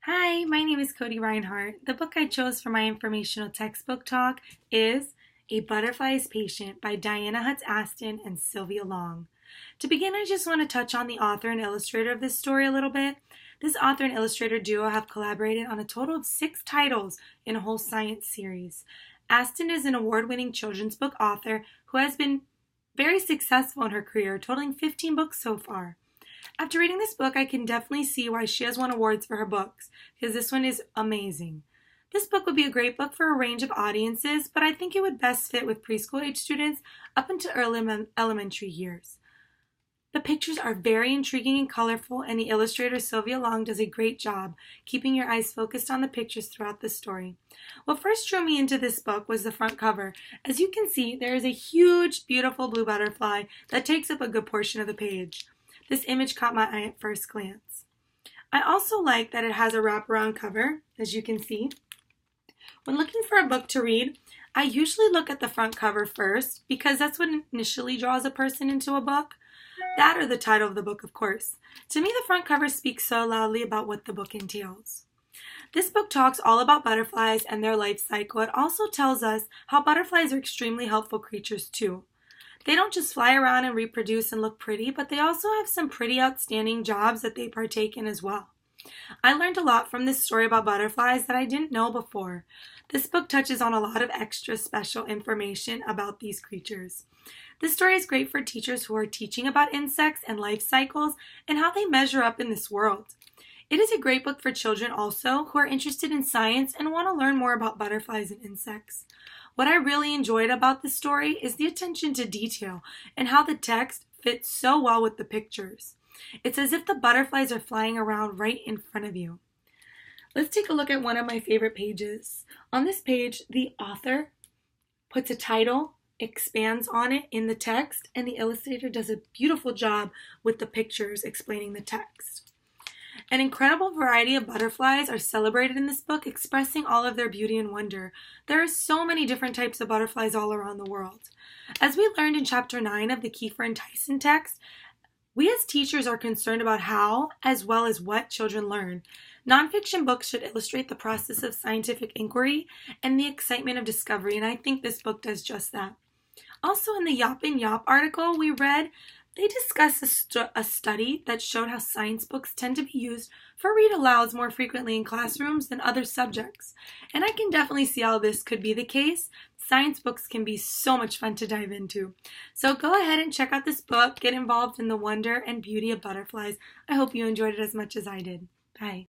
Hi, my name is Cody Rinehart. The book I chose for my informational textbook talk is A Butterfly's Patient by Diana Hutz Aston and Sylvia Long. To begin, I just want to touch on the author and illustrator of this story a little bit. This author and illustrator duo have collaborated on a total of 6 titles in a whole science series. Aston is an award-winning children's book author who has been very successful in her career, totaling 15 books so far. After reading this book, I can definitely see why she has won awards for her books, because this one is amazing. This book would be a great book for a range of audiences, but I think it would best fit with preschool age students up into early elementary years. The pictures are very intriguing and colorful, and the illustrator Sylvia Long does a great job keeping your eyes focused on the pictures throughout the story. What first drew me into this book was the front cover. As you can see, there is a huge, beautiful blue butterfly that takes up a good portion of the page. This image caught my eye at first glance. I also like that it has a wraparound cover, as you can see. When looking for a book to read, I usually look at the front cover first because that's what initially draws a person into a book. That or the title of the book, of course. To me, the front cover speaks so loudly about what the book entails. This book talks all about butterflies and their life cycle. It also tells us how butterflies are extremely helpful creatures too. They don't just fly around and reproduce and look pretty, but they also have some pretty outstanding jobs that they partake in as well. I learned a lot from this story about butterflies that I didn't know before. This book touches on a lot of extra special information about these creatures. This story is great for teachers who are teaching about insects and life cycles and how they measure up in this world. It is a great book for children also who are interested in science and want to learn more about butterflies and insects. What I really enjoyed about this story is the attention to detail and how the text fits so well with the pictures. It's as if the butterflies are flying around right in front of you. Let's take a look at one of my favorite pages. On this page, the author puts a title, expands on it in the text, and the illustrator does a beautiful job with the pictures explaining the text. An incredible variety of butterflies are celebrated in this book, expressing all of their beauty and wonder. There are so many different types of butterflies all around the world. As we learned in Chapter 9 of the Kiefer and Tyson text, we as teachers are concerned about how, as well as what children learn. Nonfiction books should illustrate the process of scientific inquiry and the excitement of discovery, and I think this book does just that. Also, in the Yop and Yop article we read, they discussed a study that showed how science books tend to be used for read-alouds more frequently in classrooms than other subjects. And I can definitely see how this could be the case. Science books can be so much fun to dive into. So go ahead and check out this book. Get involved in the wonder and beauty of butterflies. I hope you enjoyed it as much as I did. Bye.